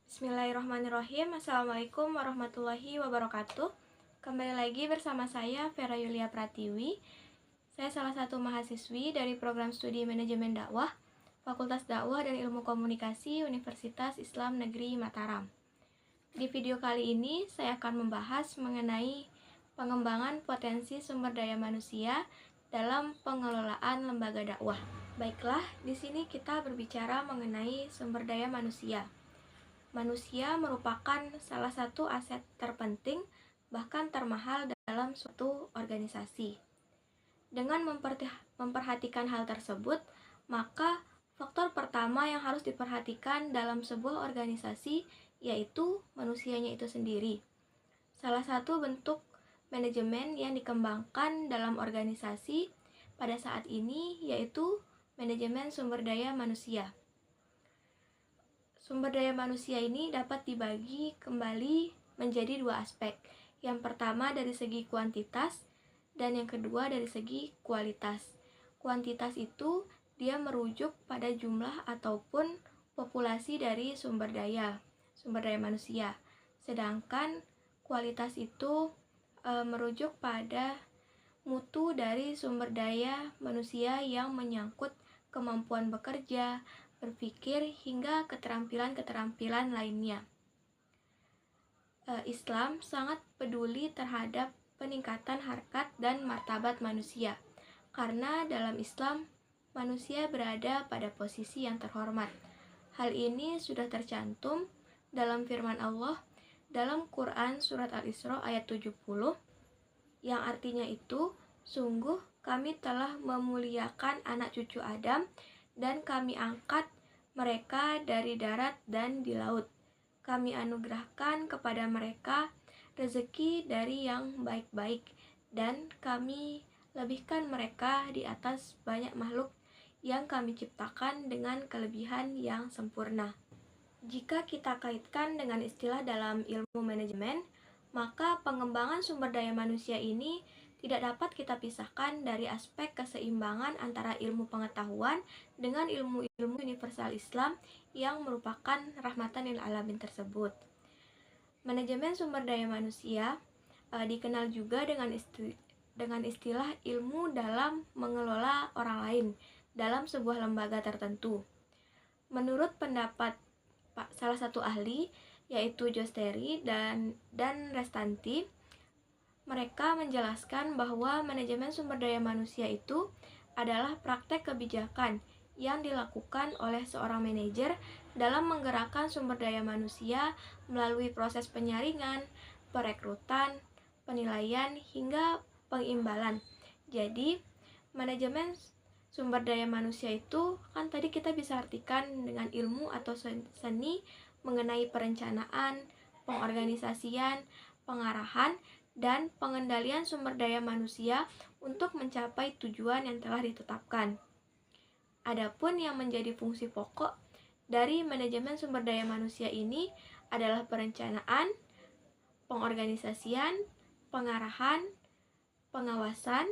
Bismillahirrahmanirrahim. Assalamualaikum warahmatullahi wabarakatuh. Kembali lagi bersama saya Vera Yulia Pratiwi. Saya salah satu mahasiswi dari program studi manajemen dakwah Fakultas Dakwah dan Ilmu Komunikasi Universitas Islam Negeri Mataram. Di video kali ini saya akan membahas mengenai pengembangan potensi sumber daya manusia dalam pengelolaan lembaga dakwah. Baiklah, di sini kita berbicara mengenai sumber daya manusia. Manusia merupakan salah satu aset terpenting, bahkan termahal dalam suatu organisasi. Dengan memperhatikan hal tersebut, maka faktor pertama yang harus diperhatikan dalam sebuah organisasi yaitu manusianya itu sendiri. Salah satu bentuk manajemen yang dikembangkan dalam organisasi pada saat ini yaitu manajemen sumber daya manusia. Sumber daya manusia ini dapat dibagi kembali menjadi dua aspek. Yang pertama dari segi kuantitas dan yang kedua dari segi kualitas. Kuantitas itu dia merujuk pada jumlah ataupun populasi dari sumber daya manusia. Sedangkan kualitas itu merujuk pada mutu dari sumber daya manusia yang menyangkut kemampuan bekerja, berpikir, hingga keterampilan-keterampilan lainnya. Islam sangat peduli terhadap peningkatan harkat dan martabat manusia, karena dalam Islam manusia berada pada posisi yang terhormat. Hal ini sudah tercantum dalam firman Allah dalam Quran Surat Al-Isra ayat 70, yang artinya itu, sungguh kami telah memuliakan anak cucu Adam dan kami angkat mereka dari darat dan di laut. Kami anugerahkan kepada mereka rezeki dari yang baik-baik, dan kami lebihkan mereka di atas banyak makhluk yang kami ciptakan dengan kelebihan yang sempurna. Jika kita kaitkan dengan istilah dalam ilmu manajemen, maka pengembangan sumber daya manusia ini tidak dapat kita pisahkan dari aspek keseimbangan antara ilmu pengetahuan dengan ilmu-ilmu universal Islam yang merupakan rahmatan lil alamin tersebut. Manajemen sumber daya manusia dikenal juga dengan istilah ilmu dalam mengelola orang lain dalam sebuah lembaga tertentu. Menurut pendapat salah satu ahli, yaitu Josteri dan Restanti, mereka menjelaskan bahwa manajemen sumber daya manusia itu adalah praktek kebijakan yang dilakukan oleh seorang manajer dalam menggerakkan sumber daya manusia melalui proses penyaringan, perekrutan, penilaian, hingga pengimbalan. Jadi, manajemen sumber daya manusia itu kan tadi kita bisa artikan dengan ilmu atau seni mengenai perencanaan, pengorganisasian, pengarahan, dan pengendalian sumber daya manusia untuk mencapai tujuan yang telah ditetapkan. Adapun yang menjadi fungsi pokok dari manajemen sumber daya manusia ini adalah perencanaan, pengorganisasian, pengarahan, pengawasan,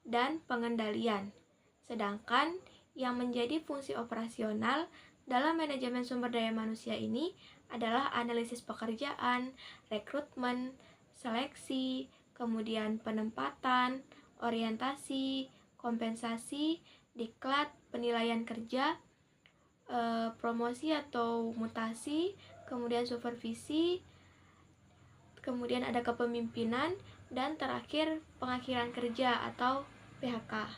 dan pengendalian. Sedangkan yang menjadi fungsi operasional dalam manajemen sumber daya manusia ini adalah analisis pekerjaan, rekrutmen, seleksi, kemudian penempatan, orientasi, kompensasi, diklat, penilaian kerja, promosi atau mutasi, kemudian supervisi, kemudian ada kepemimpinan, dan terakhir pengakhiran kerja atau PHK.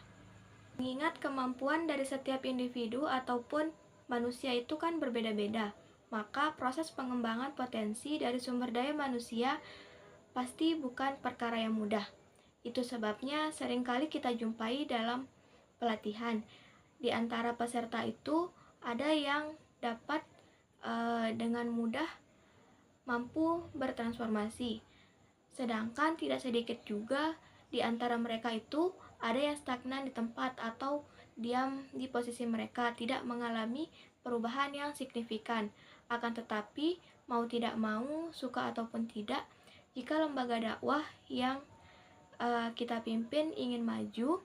Mengingat kemampuan dari setiap individu ataupun manusia itu kan berbeda-beda, maka proses pengembangan potensi dari sumber daya manusia pasti bukan perkara yang mudah. Itu sebabnya seringkali kita jumpai dalam pelatihan. Di antara peserta itu ada yang dapat dengan mudah mampu bertransformasi. Sedangkan tidak sedikit juga di antara mereka itu ada yang stagnan di tempat atau diam di posisi mereka, tidak mengalami perubahan yang signifikan. Akan tetapi, mau tidak mau, suka ataupun tidak, jika lembaga dakwah yang kita pimpin ingin maju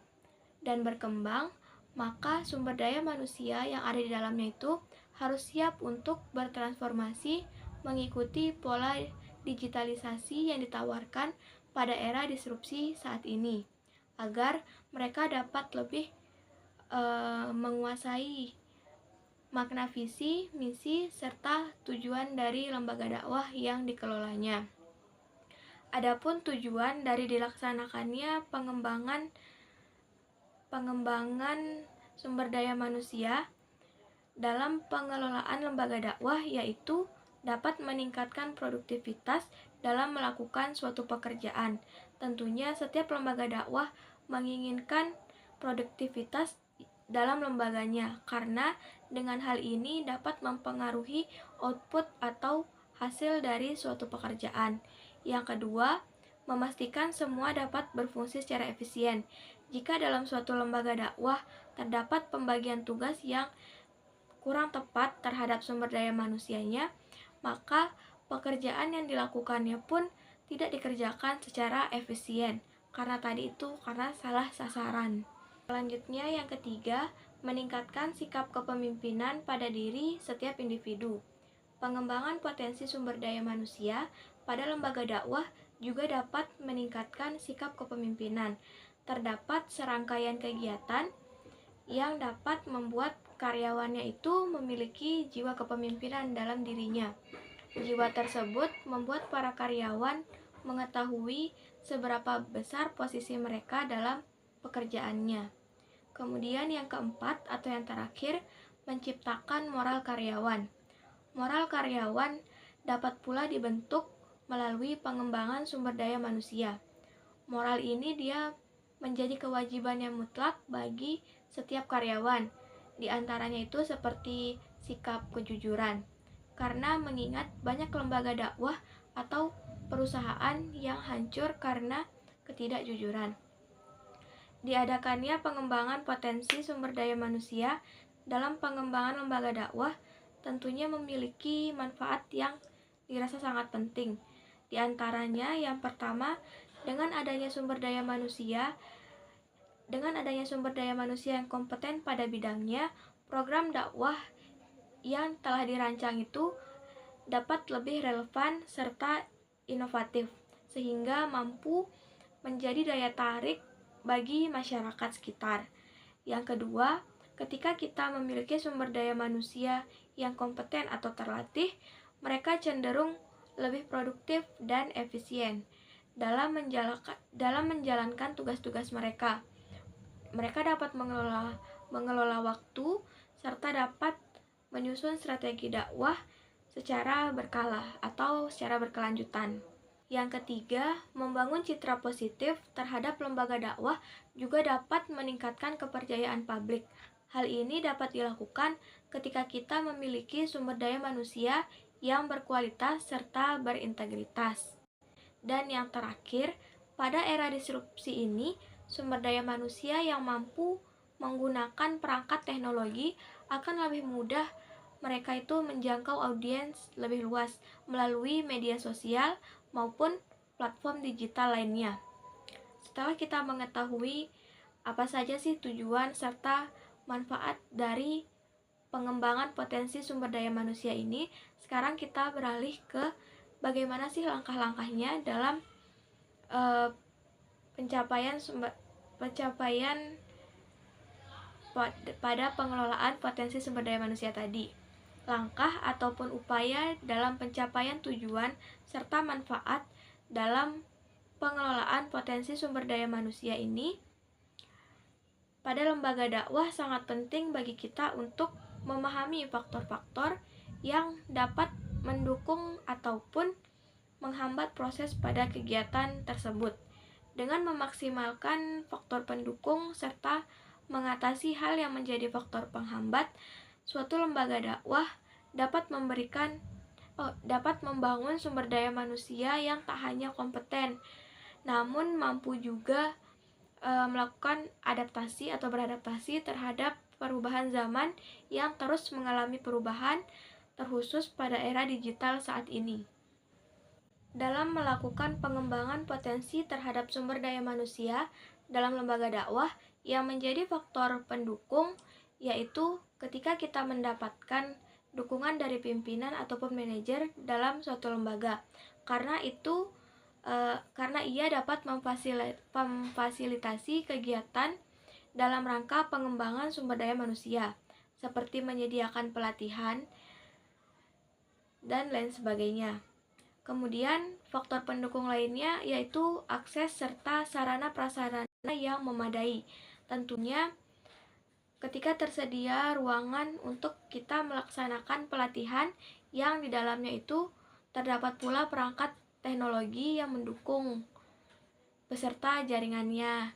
dan berkembang, maka sumber daya manusia yang ada di dalamnya itu harus siap untuk bertransformasi mengikuti pola digitalisasi yang ditawarkan pada era disrupsi saat ini, agar mereka dapat lebih menguasai makna visi, misi, serta tujuan dari lembaga dakwah yang dikelolanya. Adapun tujuan dari dilaksanakannya pengembangan sumber daya manusia dalam pengelolaan lembaga dakwah, yaitu dapat meningkatkan produktivitas dalam melakukan suatu pekerjaan. Tentunya setiap lembaga dakwah menginginkan produktivitas dalam lembaganya, karena dengan hal ini dapat mempengaruhi output atau hasil dari suatu pekerjaan. Yang kedua, memastikan semua dapat berfungsi secara efisien. Jika dalam suatu lembaga dakwah terdapat pembagian tugas yang kurang tepat terhadap sumber daya manusianya, maka pekerjaan yang dilakukannya pun tidak dikerjakan secara efisien, karena salah sasaran. Selanjutnya yang ketiga, meningkatkan sikap kepemimpinan pada diri setiap individu. Pengembangan potensi sumber daya manusia pada lembaga dakwah juga dapat meningkatkan sikap kepemimpinan. Terdapat serangkaian kegiatan yang dapat membuat karyawannya itu memiliki jiwa kepemimpinan dalam dirinya. Jiwa tersebut membuat para karyawan mengetahui seberapa besar posisi mereka dalam pekerjaannya. Kemudian yang keempat atau yang terakhir, menciptakan moral karyawan. Moral karyawan dapat pula dibentuk melalui pengembangan sumber daya manusia. Moral ini dia menjadi kewajiban yang mutlak bagi setiap karyawan. Di antaranya itu seperti sikap kejujuran. Karena mengingat banyak lembaga dakwah atau perusahaan yang hancur karena ketidakjujuran. Diadakannya pengembangan potensi sumber daya manusia dalam pengembangan lembaga dakwah tentunya memiliki manfaat yang dirasa sangat penting. Di antaranya yang pertama, dengan adanya sumber daya manusia yang kompeten pada bidangnya, program dakwah yang telah dirancang itu dapat lebih relevan serta inovatif, sehingga mampu menjadi daya tarik bagi masyarakat sekitar. Yang kedua, ketika kita memiliki sumber daya manusia yang kompeten atau terlatih, mereka cenderung lebih produktif dan efisien dalam menjalankan tugas-tugas mereka. Mereka dapat mengelola waktu serta dapat menyusun strategi dakwah secara berkala atau secara berkelanjutan. Yang ketiga, membangun citra positif terhadap lembaga dakwah juga dapat meningkatkan kepercayaan publik. Hal ini dapat dilakukan ketika kita memiliki sumber daya manusia yang berkualitas serta berintegritas. Dan yang terakhir, pada era disrupsi ini, sumber daya manusia yang mampu menggunakan perangkat teknologi akan lebih mudah mereka itu menjangkau audiens lebih luas melalui media sosial maupun platform digital lainnya. Setelah kita mengetahui apa saja sih tujuan serta manfaat dari pengembangan potensi sumber daya manusia ini, sekarang kita beralih ke bagaimana sih langkah-langkahnya dalam pencapaian pada pengelolaan potensi sumber daya manusia tadi. Langkah ataupun upaya dalam pencapaian tujuan serta manfaat dalam pengelolaan potensi sumber daya manusia ini pada lembaga dakwah sangat penting bagi kita untuk memahami faktor-faktor yang dapat mendukung ataupun menghambat proses pada kegiatan tersebut. Dengan memaksimalkan faktor pendukung serta mengatasi hal yang menjadi faktor penghambat, suatu lembaga dakwah dapat membangun sumber daya manusia yang tak hanya kompeten, namun mampu juga melakukan adaptasi atau beradaptasi terhadap perubahan zaman yang terus mengalami perubahan, terkhusus pada era digital saat ini. Dalam melakukan pengembangan potensi terhadap sumber daya manusia dalam lembaga dakwah, yang menjadi faktor pendukung yaitu ketika kita mendapatkan dukungan dari pimpinan ataupun manajer dalam suatu lembaga, karena ia dapat memfasilitasi kegiatan dalam rangka pengembangan sumber daya manusia, seperti menyediakan pelatihan dan lain sebagainya. Kemudian, faktor pendukung lainnya yaitu akses serta sarana prasarana yang memadai. Tentunya, ketika tersedia ruangan untuk kita melaksanakan pelatihan yang di dalamnya itu terdapat pula perangkat teknologi yang mendukung beserta jaringannya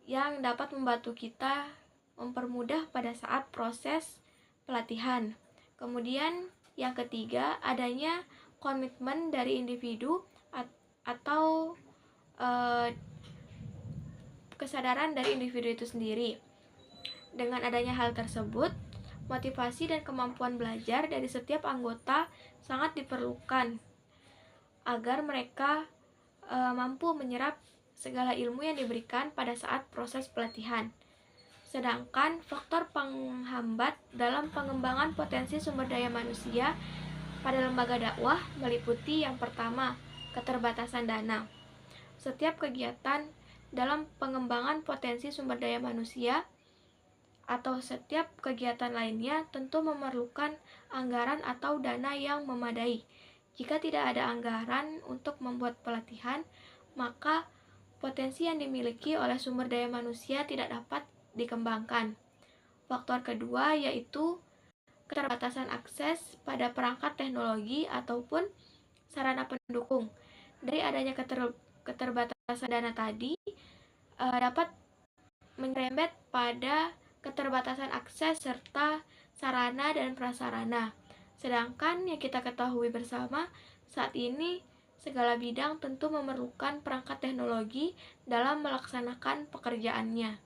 yang dapat membantu kita mempermudah pada saat proses pelatihan. Kemudian yang ketiga, adanya komitmen dari individu atau kesadaran dari individu itu sendiri. Dengan adanya hal tersebut, motivasi dan kemampuan belajar dari setiap anggota sangat diperlukan agar mereka mampu menyerap segala ilmu yang diberikan pada saat proses pelatihan. Sedangkan faktor penghambat dalam pengembangan potensi sumber daya manusia pada lembaga dakwah meliputi yang pertama, keterbatasan dana. Setiap kegiatan dalam pengembangan potensi sumber daya manusia atau setiap kegiatan lainnya tentu memerlukan anggaran atau dana yang memadai. Jika tidak ada anggaran untuk membuat pelatihan, maka potensi yang dimiliki oleh sumber daya manusia tidak dapat dikembangkan. Faktor kedua yaitu keterbatasan akses pada perangkat teknologi ataupun sarana pendukung. Dari adanya keterbatasan dana tadi dapat menyerempet pada keterbatasan akses serta sarana dan prasarana. Sedangkan yang kita ketahui bersama, saat ini segala bidang tentu memerlukan perangkat teknologi dalam melaksanakan pekerjaannya.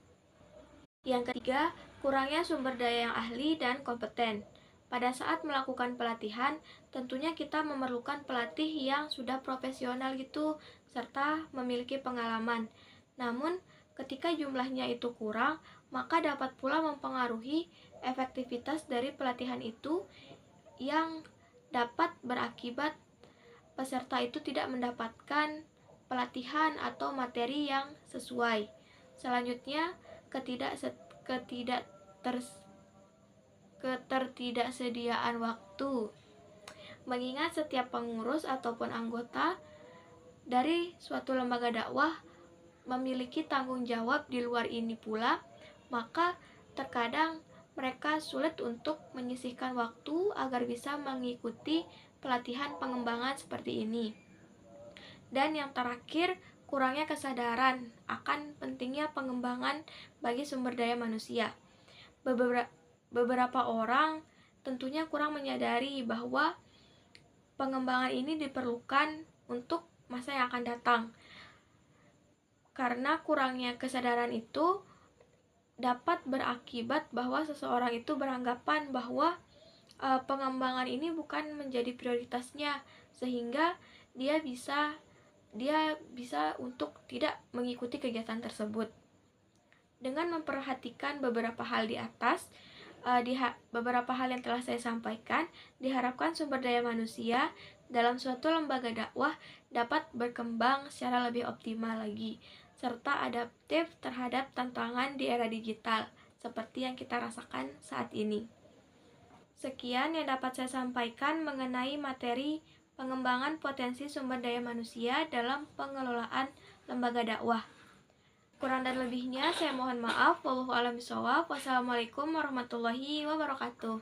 Yang ketiga, kurangnya sumber daya yang ahli dan kompeten. Pada saat melakukan pelatihan, tentunya kita memerlukan pelatih yang sudah profesional gitu, serta memiliki pengalaman. Namun, ketika jumlahnya itu kurang, maka dapat pula mempengaruhi efektivitas dari pelatihan itu yang dapat berakibat peserta itu tidak mendapatkan pelatihan atau materi yang sesuai. Selanjutnya, ketersediaan waktu. Mengingat setiap pengurus ataupun anggota dari suatu lembaga dakwah memiliki tanggung jawab di luar ini pula, maka terkadang mereka sulit untuk menyisihkan waktu agar bisa mengikuti pelatihan pengembangan seperti ini. Dan yang terakhir, kurangnya kesadaran akan pentingnya pengembangan bagi sumber daya manusia. Beberapa orang tentunya kurang menyadari bahwa pengembangan ini diperlukan untuk masa yang akan datang. Karena kurangnya kesadaran itu dapat berakibat bahwa seseorang itu beranggapan bahwa pengembangan ini bukan menjadi prioritasnya, sehingga dia bisa untuk tidak mengikuti kegiatan tersebut. Dengan memperhatikan beberapa hal di atas, beberapa hal yang telah saya sampaikan, diharapkan sumber daya manusia dalam suatu lembaga dakwah dapat berkembang secara lebih optimal lagi, serta adaptif terhadap tantangan di era digital, seperti yang kita rasakan saat ini. Sekian yang dapat saya sampaikan mengenai materi pengembangan potensi sumber daya manusia dalam pengelolaan lembaga dakwah. Kurang dan lebihnya saya mohon maaf. Wallahu a'lam bishawab. Wassalamualaikum warahmatullahi wabarakatuh.